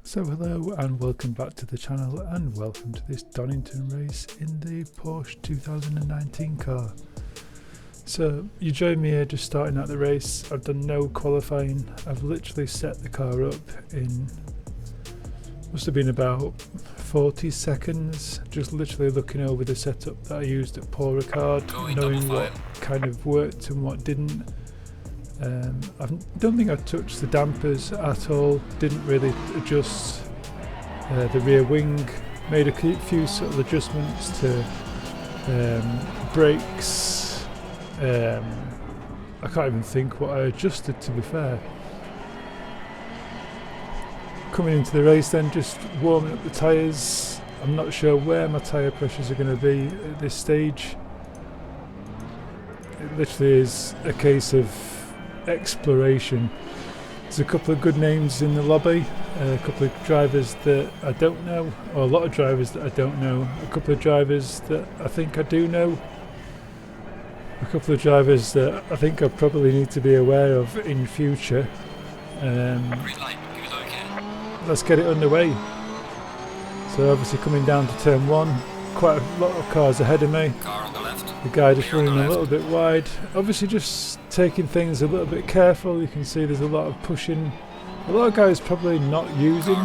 So hello and welcome back to the channel, and welcome to this Donington race in the Porsche 2019 car. So you join me here just starting out the race. I've done no qualifying. I've literally set the car up in, must have been about 40 seconds, just literally looking over the setup that I used at Paul Ricard, knowing what kind of worked and what didn't. I don't think I touched the dampers at all, didn't really adjust the rear wing, made a few subtle adjustments to brakes. I can't even think what I adjusted, to be fair. Coming into the race then, just warming up the tyres. I'm not sure where my tyre pressures are going to be at this stage. It literally is a case of exploration. There's a couple of good names in the lobby, a couple of drivers that I don't know, or a lot of drivers that I don't know, a couple of drivers that I think I do know, a couple of drivers that I think I probably need to be aware of in future. Let's get it underway. So obviously coming down to turn one, quite a lot of cars ahead of me. Car on the left. The guy just running a little bit wide, obviously just taking things a little bit careful. You can see there's a lot of pushing. A lot of guys probably not using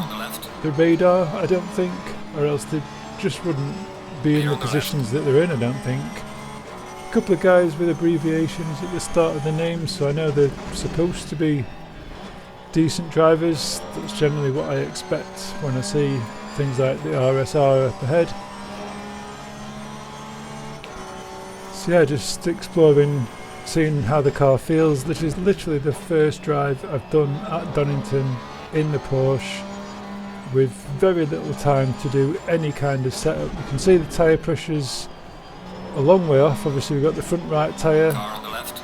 the radar, I don't think, or else they just wouldn't be in the positions that they're in, I don't think. A couple of guys with abbreviations at the start of the name, so I know they're supposed to be decent drivers. That's generally what I expect when I see things like the RSR up ahead. So yeah, just exploring, seeing how the car feels. This is literally the first drive I've done at Donington in the Porsche, with very little time to do any kind of setup. You can see the tyre pressure's a long way off. Obviously we've got the front right tyre. Car on the left.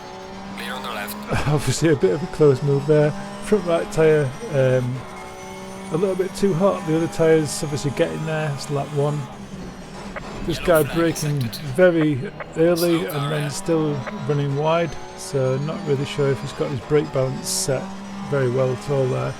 Clear on the left. Obviously a bit of a close move there. Front right tyre a little bit too hot. The other tyre's obviously getting there. It's lap one. This guy braking very early and then still running wide, so not really sure if he's got his brake balance set very well at all there.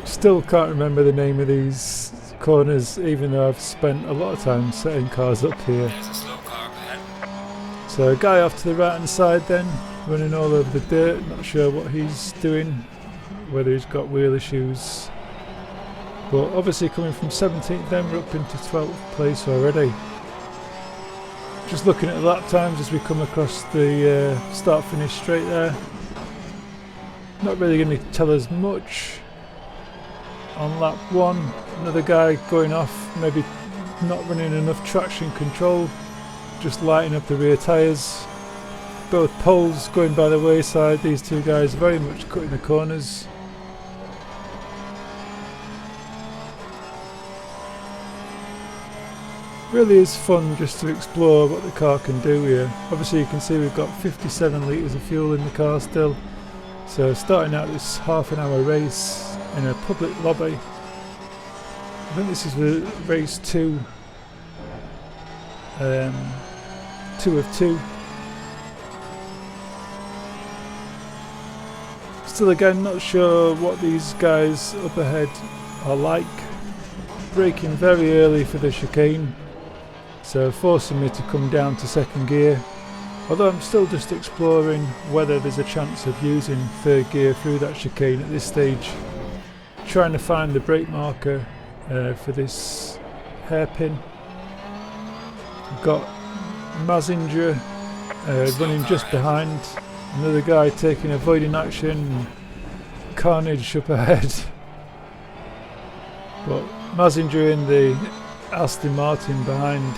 Still can't remember the name of these corners, even though I've spent a lot of time setting cars up here. There's a slow car ahead. So a guy off to the right hand side then, running all over the dirt, not sure what he's doing, whether he's got wheel issues. But obviously coming from 17th then, we're up into 12th place already. Just looking at the lap times as we come across the start finish straight there. Not really going to tell us much. On lap one, another guy going off, maybe not running enough traction control, just lighting up the rear tyres. Both poles going by the wayside, these two guys very much cutting the corners. Really is fun just to explore what the car can do here. Obviously you can see we've got 57 litres of fuel in the car still. So starting out this half an hour race in a public lobby. I think this is the race 2. 2 of 2. Still again not sure what these guys up ahead are like. Braking very early for the chicane, so forcing me to come down to second gear, although I'm still just exploring whether there's a chance of using third gear through that chicane at this stage. Trying to find the brake marker for this hairpin. I've got Mazinger running just behind, another guy taking avoiding action, carnage up ahead. But Mazinger in the Aston Martin behind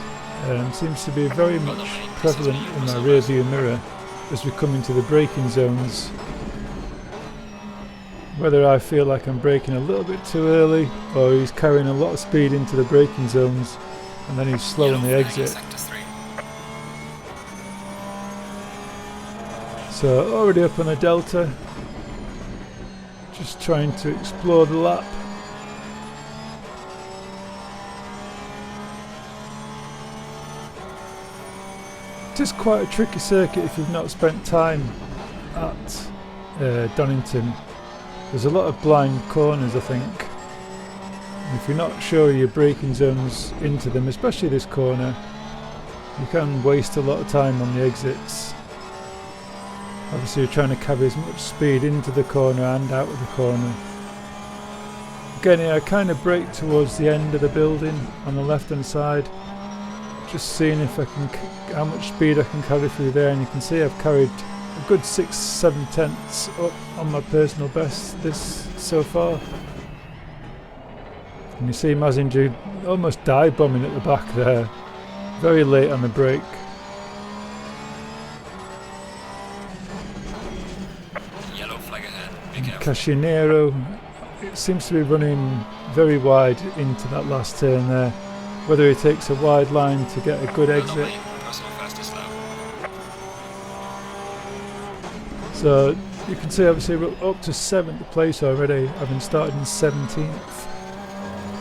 seems to be very much prevalent in my rear view mirror as we come into the braking zones. Whether I feel like I'm braking a little bit too early, or he's carrying a lot of speed into the braking zones and then he's slow on the exit. So already up on a delta, just trying to explore the lap. It is quite a tricky circuit if you've not spent time at Donington. There's a lot of blind corners, I think. If you're not sure your braking zones into them, especially this corner, you can waste a lot of time on the exits. Obviously you're trying to carry as much speed into the corner and out of the corner. Again here, I kind of brake towards the end of the building on the left hand side, just seeing if I can, how much speed I can carry through there, and you can see I've carried a good 6-7 tenths up on my personal best this so far. And you see Mazinger almost dive bombing at the back there, very late on the brake. Yellow flag ahead. Be careful. Cashinero, it seems to be running very wide into that last turn there. Whether he takes a wide line to get a good exit. Personal fastest lap. So you can see obviously we're up to 7th place already, having started in 17th.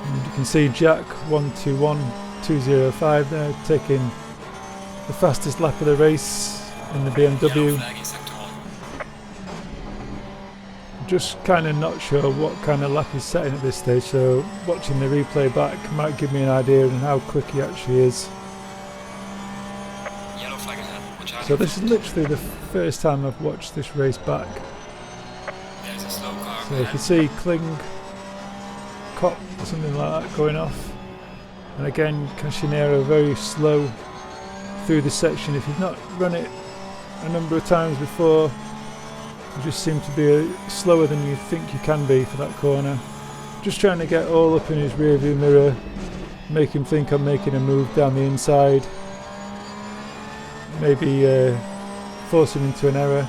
And you can see Jack 1:21.205 there, taking the fastest lap of the race in the Yellow BMW. flag in sector 1. Just kind of not sure what kind of lap he's setting at this stage, so watching the replay back might give me an idea on how quick he actually is. Yellow flag ahead. Watch out. So this is literally the first time I've watched this race back. There's a slow car So you ahead. can see Kling, Cop, something like that going off. And again, Cashinero very slow through the section. If you've not run it a number of times before, you just seem to be slower than you think you can be for that corner. Just trying to get all up in his rear view mirror, make him think I'm making a move down the inside, maybe force him into an error.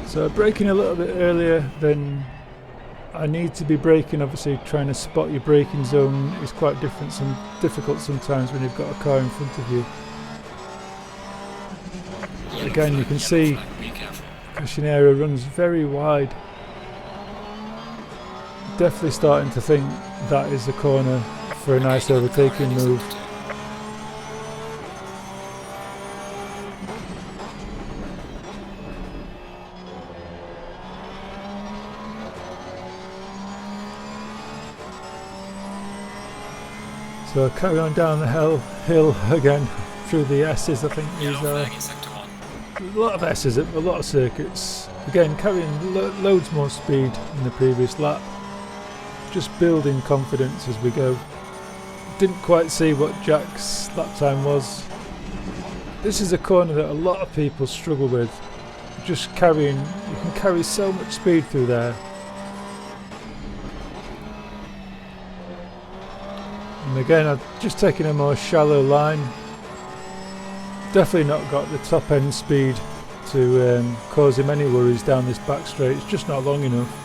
So braking a little bit earlier than I need to be braking. Obviously trying to spot your braking zone is quite difficult sometimes when you've got a car in front of you. Yellow Again, you flag, can yellow see flag. Be careful. Cashinero runs very wide. Definitely starting to think that is the corner for a nice Yellow car overtaking ahead in move. sector 2. So carry on down the hill again through the S's. I think Yellow these flag are in sector 1. a lot of S's, a lot of circuits. Again, carrying loads more speed than the previous lap. Just building confidence as we go. Didn't quite see what Jack's lap time was. This is a corner that a lot of people struggle with. Just carrying, you can carry so much speed through there. And again, I've just taken a more shallow line. Definitely not got the top end speed to cause him any worries down this back straight. It's just not long enough.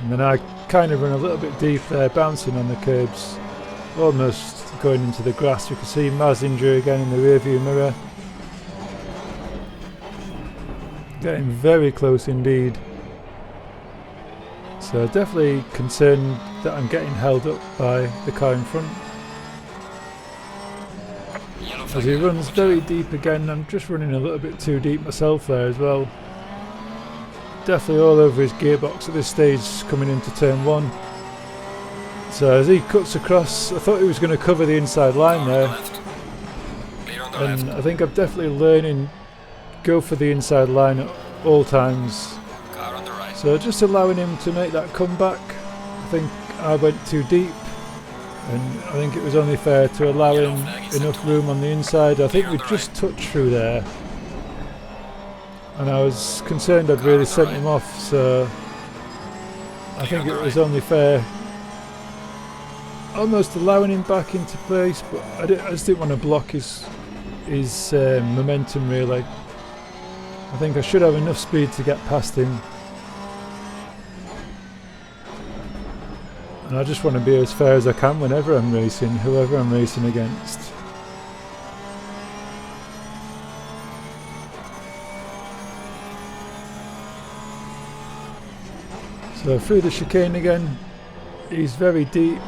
And then I kind of run a little bit deep there, bouncing on the curbs, almost going into the grass. You can see Mazinger again in the rear view mirror. Getting very close indeed. So definitely concerned that I'm getting held up by the car in front. Yellow As flag he ahead. runs Watch very out. deep again. I'm just running a little bit too deep myself there as well. Definitely all over his gearbox at this stage coming into turn 1. So as he cuts across, I thought he was going to cover the inside line Car on the there. left. Clear on the And left. I think I'm definitely learning go for the inside line at all times. Car on the right. So just allowing him to make that comeback. I think I went too deep, and I think it was only fair to allow Yellow him flag is enough sector 1. room on the inside. I think Clear on we the just right. touched through there, and I was concerned I'd Car really on the sent right. him off, so I Clear think on it the was right. only fair. Almost allowing him back into place, but I just didn't want to block his momentum really. I think I should have enough speed to get past him. And I just want to be as fair as I can whenever I'm racing, whoever I'm racing against. So through the chicane again, he's very deep.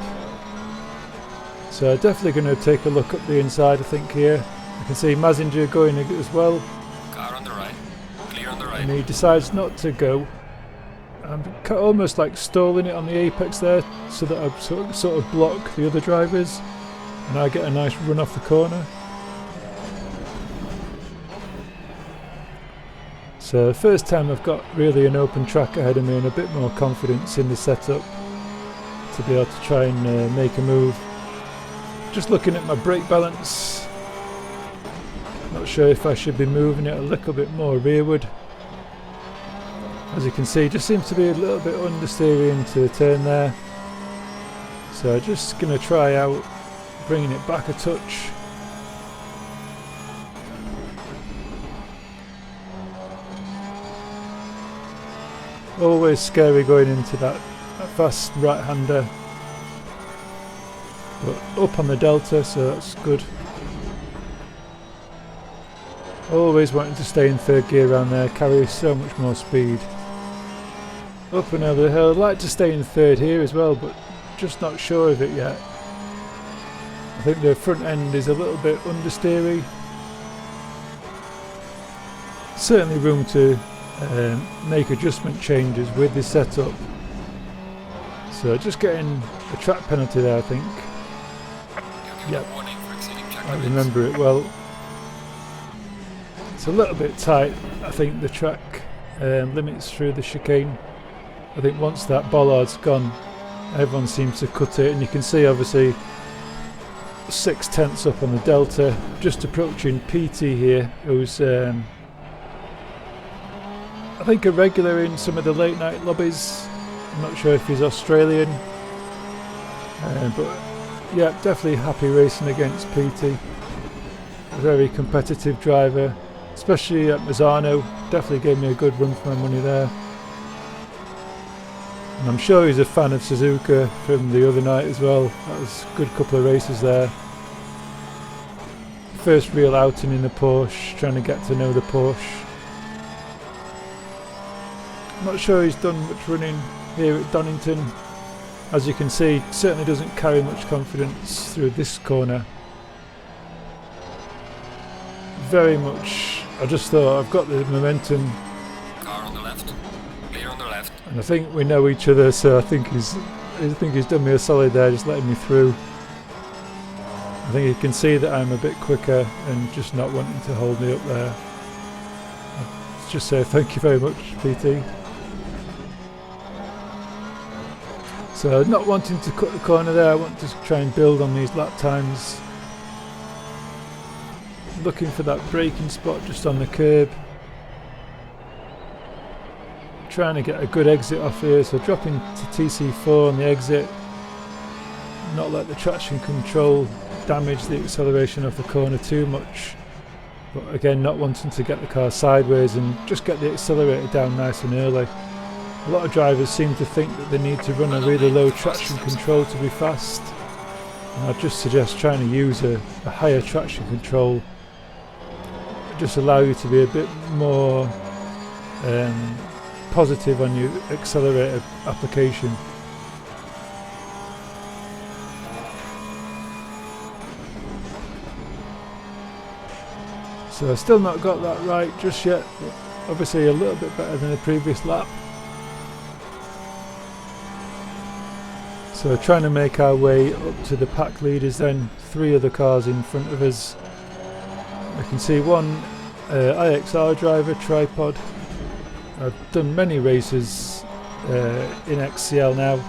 So definitely going to take a look up the inside I think here. You can see Mazinger going as well. Car on the right. right. and he decides not to go. I'm almost like stalling it on the apex there so that I sort of block the other drivers and I get a nice run off the corner. So first time I've got really an open track ahead of me and a bit more confidence in the setup to be able to try and make a move. Just looking at my brake balance, not sure if I should be moving it a little bit more rearward. As you can see, just seems to be a little bit understeering into the turn there. So I'm just going to try out bringing it back a touch. Always scary going into that fast right-hander. But up on the delta, so that's good. Always wanting to stay in third gear around there, carry so much more speed. Up and over the hill, I'd like to stay in third here as well, but just not sure of it yet. I think the front end is a little bit understeery. Certainly room to make adjustment changes with this setup. So just getting a track penalty there, I think. Yep, I remember it well. It's a little bit tight, I think, the track limits through the chicane. I think once that bollard's gone, everyone seems to cut it, and you can see obviously 6/10 up on the delta, just approaching PT here, who's I think a regular in some of the late night lobbies. I'm not sure if he's Australian, but yeah, definitely happy racing against PT. A very competitive driver, especially at Mazzano. Definitely gave me a good run for my money there. And I'm sure he's a fan of Suzuka from the other night as well. That was a good couple of races there. First real outing in the Porsche, trying to get to know the Porsche. I'm not sure he's done much running here at Donington. As you can see, certainly doesn't carry much confidence through this corner. Very much, I just thought I've got the momentum. Car on the left. Clear on the left. And I think we know each other, so I think he's done me a solid there, just letting me through. I think you can see that I'm a bit quicker and just not wanting to hold me up there. I'll just say thank you very much, PT. So not wanting to cut the corner there, I want to try and build on these lap times. Looking for that braking spot just on the curb. Trying to get a good exit off here, so dropping to TC4 on the exit. Not let the traction control damage the acceleration of the corner too much. But again, not wanting to get the car sideways and just get the accelerator down nice and early. A lot of drivers seem to think that they need to run a really low traction control to be fast. And I'd just suggest trying to use a higher traction control. Just allow you to be a bit more positive on your accelerator application. So I've still not got that right just yet, but obviously a little bit better than the previous lap. So trying to make our way up to the pack leaders then, 3 other cars in front of us. I can see one IXR driver, Tripod. I've done many races in XCL now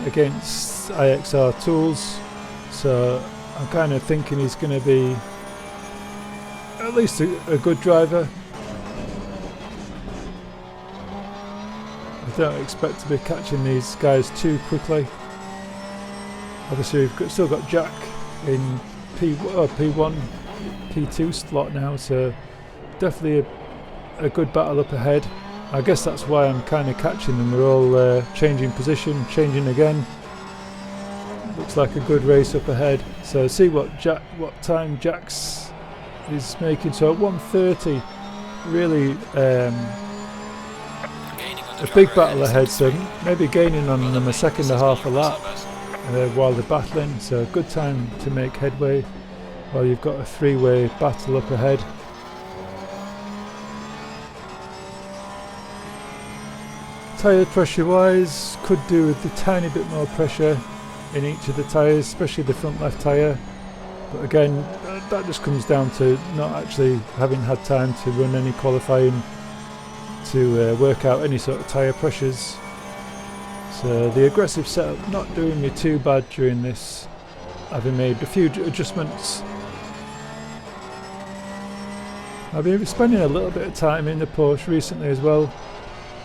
against IXR tools, so I'm kind of thinking he's going to be at least a good driver. I don't expect to be catching these guys too quickly. Obviously we've still got Jack in P1, P2 slot now, so definitely a good battle up ahead. I guess that's why I'm kind of catching them. They're all changing position, changing again. Looks like a good race up ahead. So see what time Jack's is making. So at 1:30, really a big battle ahead, so maybe gaining on them a second and a half a lap while they're battling, so good time to make headway while you've got a 3-way battle up ahead. Tyre pressure wise, could do with a tiny bit more pressure in each of the tyres, especially the front left tyre. But again, that just comes down to not actually having had time to run any qualifying to work out any sort of tyre pressures. So the aggressive setup not doing me too bad during this, having made a few adjustments. I've been spending a little bit of time in the Porsche recently as well.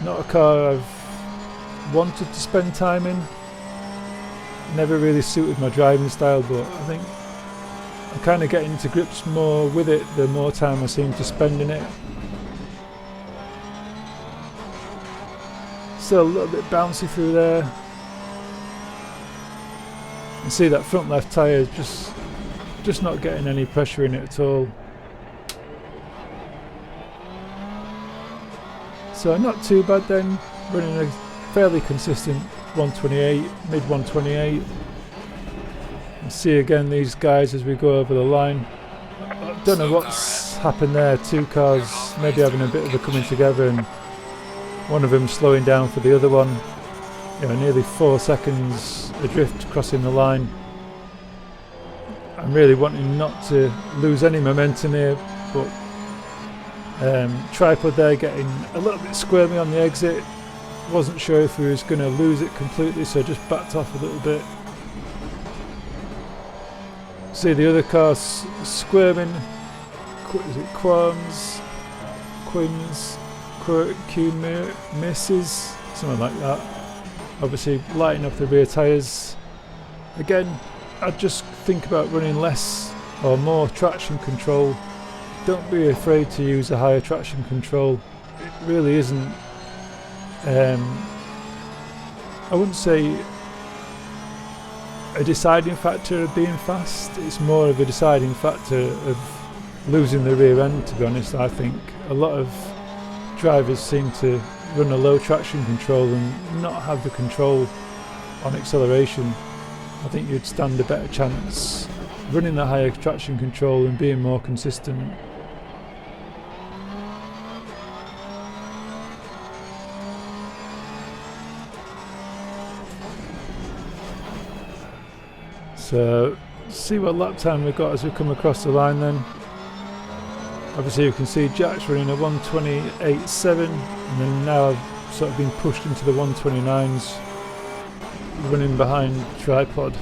Not a car I've wanted to spend time in. Never really suited my driving style, but I think I'm kind of getting to grips more with it the more time I seem to spend in it. Still a little bit bouncy through there. You see that front left tyre just not getting any pressure in it at all. So not too bad then, running a fairly consistent 128, mid 128. And see again these guys as we go over the line. I don't know what's happened there, two cars maybe having a bit of a coming together and one of them slowing down for the other one. You know, nearly 4 seconds adrift crossing the line. I'm really wanting not to lose any momentum here, but tripod there getting a little bit squirmy on the exit. Wasn't sure if we was going to lose it completely, so just backed off a little bit. See the other cars squirming. Is it Quins, misses, something like that. Obviously lighting up the rear tyres. Again, I'd just think about running less or more traction control. Don't be afraid to use a higher traction control. It really isn't, I wouldn't say a deciding factor of being fast. It's more of a deciding factor of losing the rear end, to be honest. I think a lot of drivers seem to run a low traction control and not have the control on acceleration. I think you'd stand a better chance running the higher traction control and being more consistent. So see what lap time we've got as we come across the line then. Obviously you can see Jack's running a 128.7 and then now I've sort of been pushed into the 129s running behind tripod.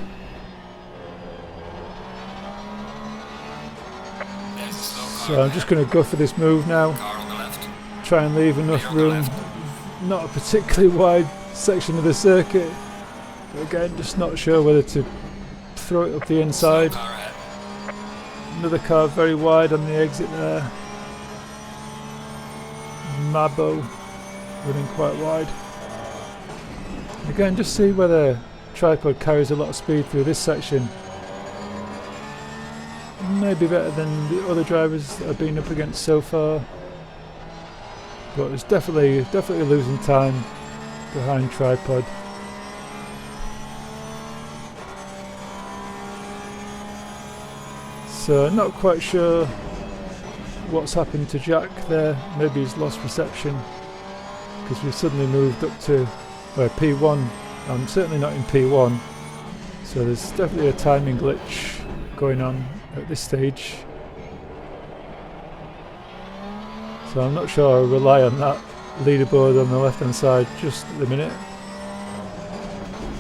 So I'm just going to go for this move now, try and leave enough room. Not a particularly wide section of the circuit, but again just not sure whether to throw it up the inside. Another car very wide on the exit there. Mabo running quite wide. Again, just see whether tripod carries a lot of speed through this section. Maybe better than the other drivers that I've been up against so far, but it's definitely losing time behind tripod. So not quite sure what's happened to Jack there. Maybe he's lost reception because we've suddenly moved up to P1. I'm certainly not in P1, so there's definitely a timing glitch going on at this stage. So I'm not sure I'll rely on that leaderboard on the left hand side just at the minute.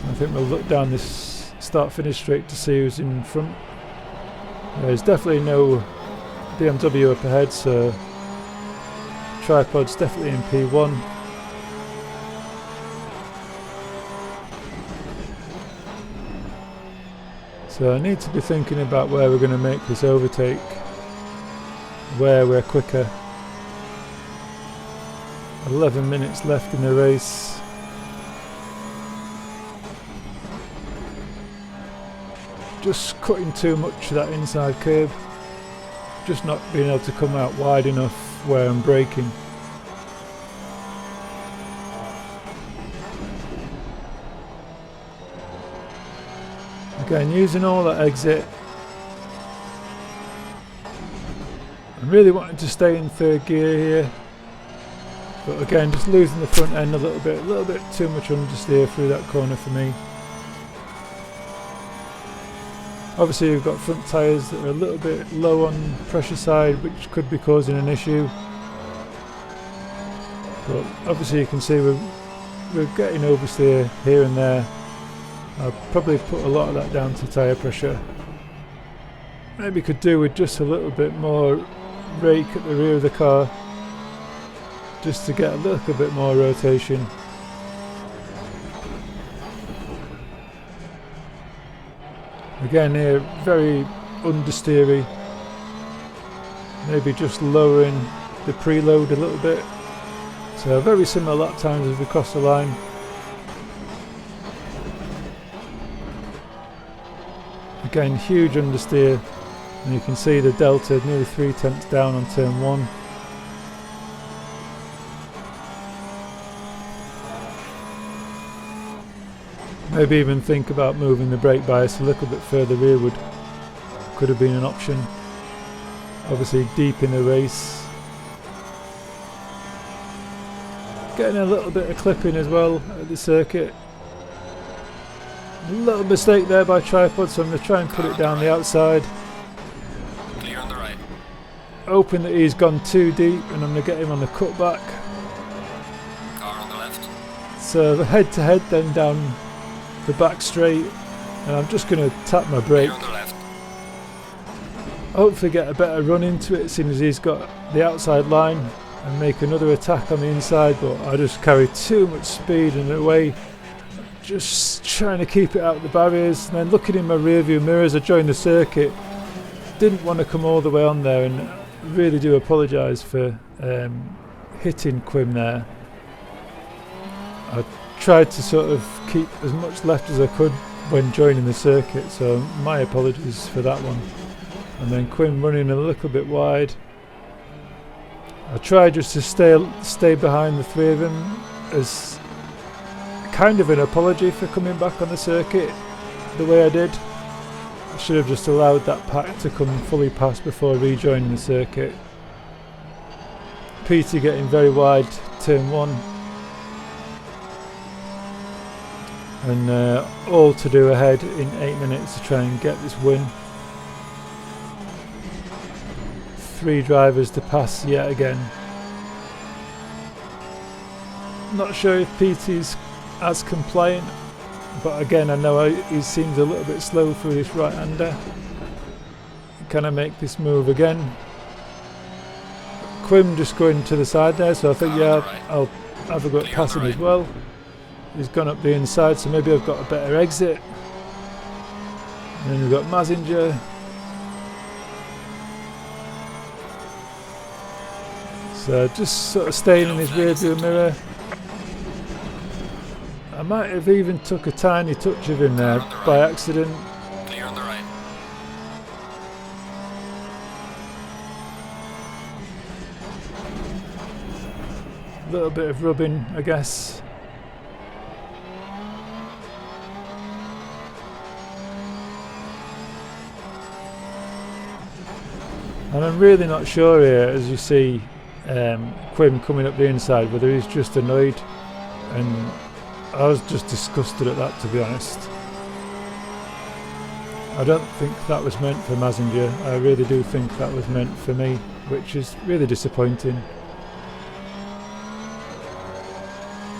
I think we'll look down this start finish straight to see who's in front. There's definitely no BMW up ahead, so tripod's definitely in P1. So I need to be thinking about where we're going to make this overtake, where we're quicker. 11 minutes left in the race. Just cutting too much of that inside curb, just not being able to come out wide enough where I'm braking. Again, using all that exit. I'm really wanting to stay in third gear here. But again, just losing the front end a little bit too much understeer through that corner for me. Obviously we've got front tyres that are a little bit low on pressure side, which could be causing an issue. But obviously you can see we're getting oversteer here and there. I'll probably put a lot of that down to tyre pressure. Maybe could do with just a little bit more rake at the rear of the car, just to get a little bit more rotation. Again here, very understeery. Maybe just lowering the preload a little bit. So very similar lap times as we cross the line. Again, huge understeer, and you can see the delta nearly 3/10 down on turn 1. Maybe even think about moving the brake bias a little bit further rearward. Could have been an option. Obviously deep in the race. Getting a little bit of clipping as well at the circuit. A little mistake there by tripod, so I'm going to try and put it down the outside. Clear on the right. Hoping that he's gone too deep, and I'm going to get him on the cutback. Car on the left. So the head to head then down the back straight, and I'm just going to tap my brake. Clear on the left. Hopefully get a better run into it, seeing as he's got the outside line, and make another attack on the inside, but I just carry too much speed in the way. Just trying to keep it out of the barriers, and then looking in my rear view mirror as I joined the circuit. Didn't want to come all the way on there, and really do apologise for hitting Quim there. I tried to sort of keep as much left as I could when joining the circuit, so my apologies for that one. And then Quim running a little bit wide. I tried just to stay behind the three of them as kind of an apology for coming back on the circuit the way I did. I should have just allowed that pack to come fully past before rejoining the circuit. PT getting very wide turn 1. And all to do ahead in 8 minutes to try and get this win. 3 drivers to pass yet again. Not sure if PT's as compliant, but again I know he seems a little bit slow through this right-hander. Can I make this move again? Quim just going to the side there, so I think yeah, I'll have a go at passing as well. He's gone up the inside, so maybe I've got a better exit. And then we've got Mazinger. So just sort of staying in his rear view mirror. I might have even took a tiny touch of him there by accident. Clear on the right. A little bit of rubbing, I guess. And I'm really not sure here, as you see Quim coming up the inside, whether he's just annoyed, and I was just disgusted at that, to be honest. I don't think that was meant for Mazinger. I really do think that was meant for me, which is really disappointing.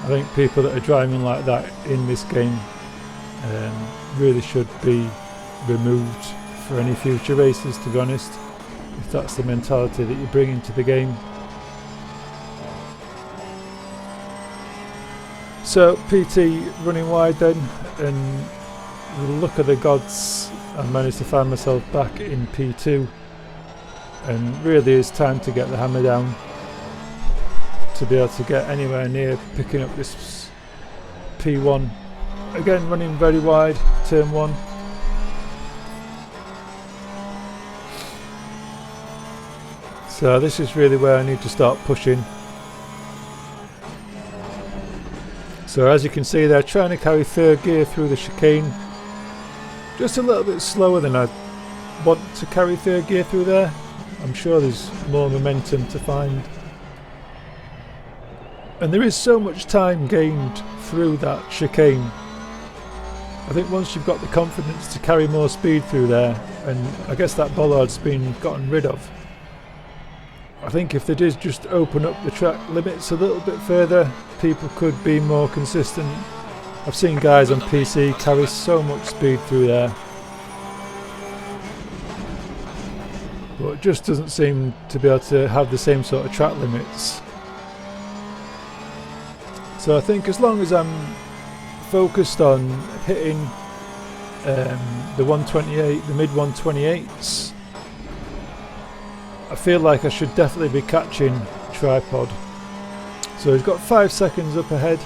I think people that are driving like that in this game really should be removed for any future races, to be honest, if that's the mentality that you bring into the game. So PT running wide then, and with the luck of the gods I managed to find myself back in P2, and really it's time to get the hammer down to be able to get anywhere near picking up this P1. Again running very wide, turn 1. So this is really where I need to start pushing. So as you can see, they're trying to carry third gear through the chicane. Just a little bit slower than I want to carry third gear through there. I'm sure there's more momentum to find. And there is so much time gained through that chicane. I think once you've got the confidence to carry more speed through there, and I guess that bollard's been gotten rid of, I think if they did just open up the track limits a little bit further, people could be more consistent. I've seen guys on PC carry so much speed through there, but it just doesn't seem to be able to have the same sort of track limits. So I think as long as I'm focused on hitting the 128, the mid 128s, I feel like I should definitely be catching Tripod. So he's got 5 seconds up ahead,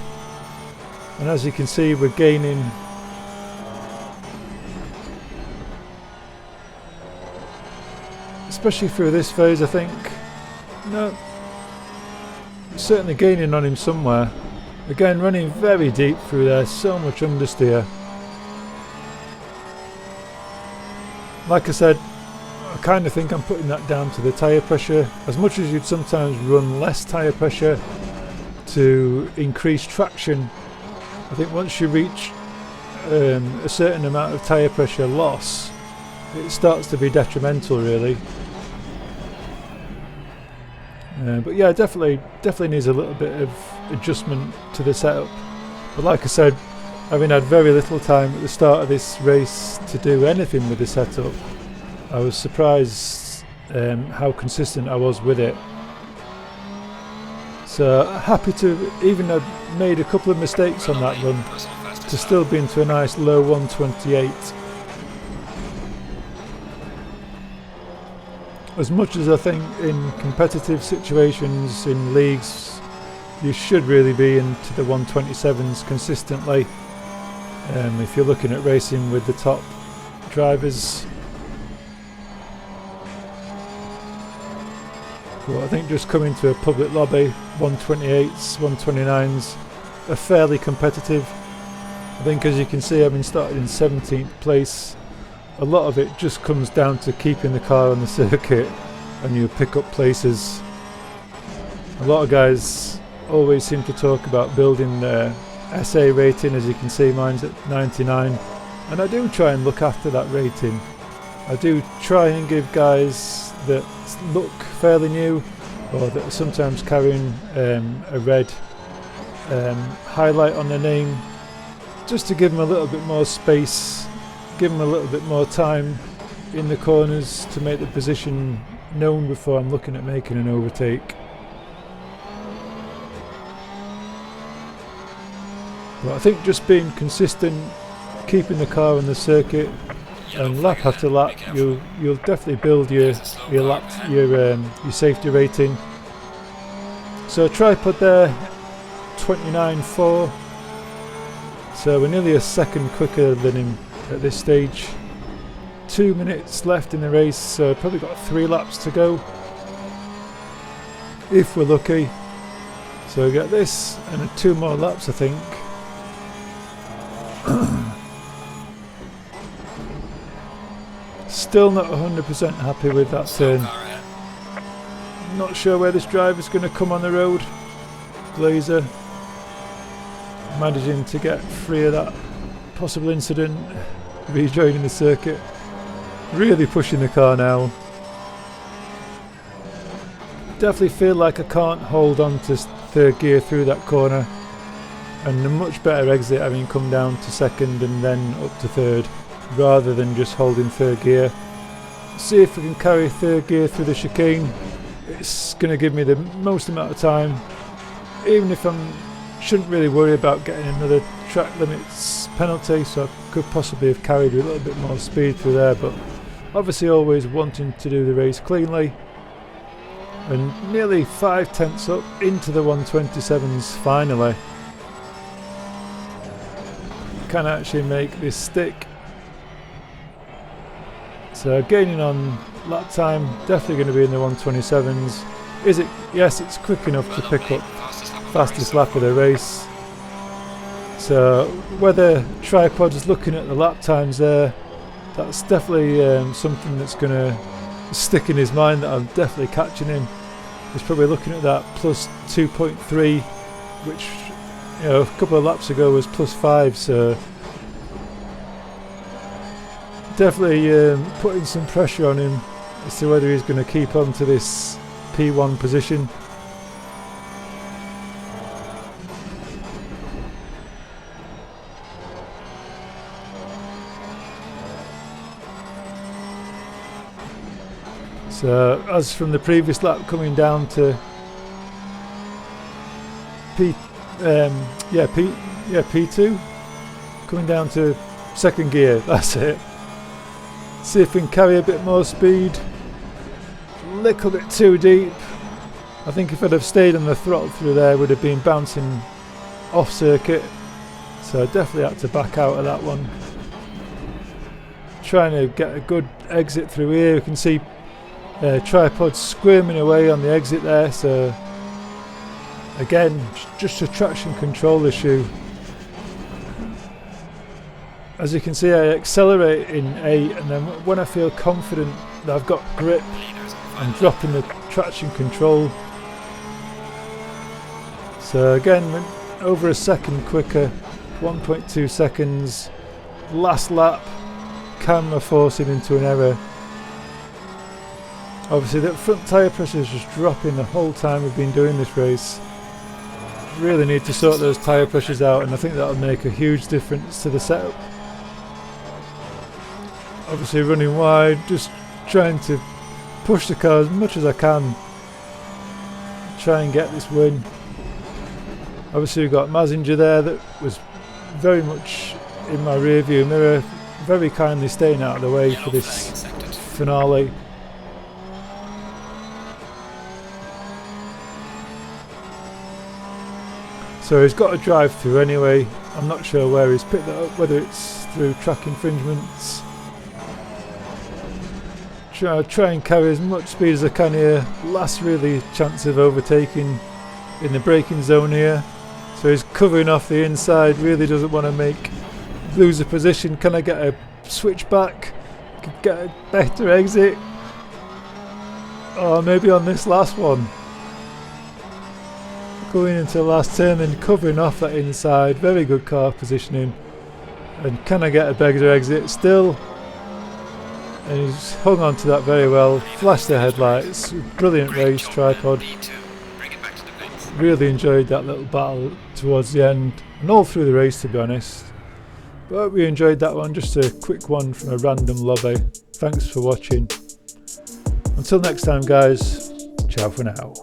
and as you can see, we're gaining especially through this phase. I think no, certainly gaining on him somewhere. Again, running very deep through there, so much understeer. Like I said, I kind of think I'm putting that down to the tyre pressure. As much as you'd sometimes run less tyre pressure to increase traction, I think once you reach a certain amount of tyre pressure loss, it starts to be detrimental, really. But yeah, definitely needs a little bit of adjustment to the setup. But like I said, having had very little time at the start of this race to do anything with the setup, I was surprised how consistent I was with it. So happy to, even have made a couple of mistakes on that run, to still be into a nice low 128. As much as I think in competitive situations in leagues you should really be into the 127s consistently, if you're looking at racing with the top drivers. But I think just coming to a public lobby, 128s, 129s are fairly competitive. I think, as you can see, having started in 17th place, a lot of it just comes down to keeping the car on the circuit and you pick up places. A lot of guys always seem to talk about building their SA rating. As you can see, mine's at 99, and I do try and look after that rating. I do try and give guys that look fairly new, or that are sometimes carrying a red highlight on their name, just to give them a little bit more space, give them a little bit more time in the corners to make the position known before I'm looking at making an overtake. But I think just being consistent, keeping the car on the circuit, and lap after lap, you'll definitely build your safety rating. So Tripod there, 29.4. So we're nearly a second quicker than him at this stage. 2 minutes left in the race, so probably got 3 laps to go if we're lucky. So we get this and 2 more laps, I think. Still not 100% happy with that turn. Not sure where this driver's going to come on the road. Blazer managing to get free of that possible incident, rejoining the circuit. Really pushing the car now. Definitely feel like I can't hold on to third gear through that corner, and a much better exit having come down to second and then up to third, rather than just holding third gear. See if we can carry third gear through the chicane. It's going to give me the most amount of time, even if shouldn't really worry about getting another track limits penalty, so I could possibly have carried a little bit more speed through there, but obviously always wanting to do the race cleanly. And nearly 5 tenths up into the 127s finally. Can actually make this stick. So gaining on lap time, definitely going to be in the 127s. Is it? Yes, it's quick enough to pick up fastest lap of the race. So whether Tripod is looking at the lap times there, that's definitely something that's going to stick in his mind, that I'm definitely catching him. He's probably looking at that plus 2.3 which, you know, a couple of laps ago was +5, so definitely putting some pressure on him as to whether he's going to keep on to this P1 position. So as from the previous lap, coming down to P2, coming down to second gear, that's it. See if we can carry a bit more speed. A little bit too deep. I think if I'd have stayed on the throttle through there, I would have been bouncing off circuit. So I definitely had to back out of that one. Trying to get a good exit through here. You can see tripod squirming away on the exit there, so again just a traction control issue. As you can see, I accelerate in 8, and then when I feel confident that I've got grip, I'm dropping the traction control. So again, went over a second quicker, 1.2 seconds. Last lap, camera forcing into an error. Obviously that front tyre pressure is just dropping the whole time we've been doing this race. Really need to sort those tyre pressures out, and I think that'll make a huge difference to the setup. Obviously running wide, just trying to push the car as much as I can, try and get this win. Obviously we've got Mazinger there that was very much in my rear view mirror, very kindly staying out of the way for this finale. So he's got a drive through anyway. I'm not sure where he's picked that up, whether it's through track infringements. Try and carry as much speed as I can here. Last really chance of overtaking in the braking zone here. So he's covering off the inside, really doesn't want to lose a position. Can I get a switch back? Get a better exit? Or maybe on this last one. Going into the last turn and covering off that inside. Very good car positioning. And can I get a better exit? Still. And he's hung on to that very well. Flashed the headlights. Brilliant race, tripod. Really enjoyed that little battle towards the end. And all through the race, to be honest. But we enjoyed that one. Just a quick one from a random lobby. Thanks for watching. Until next time, guys. Ciao for now.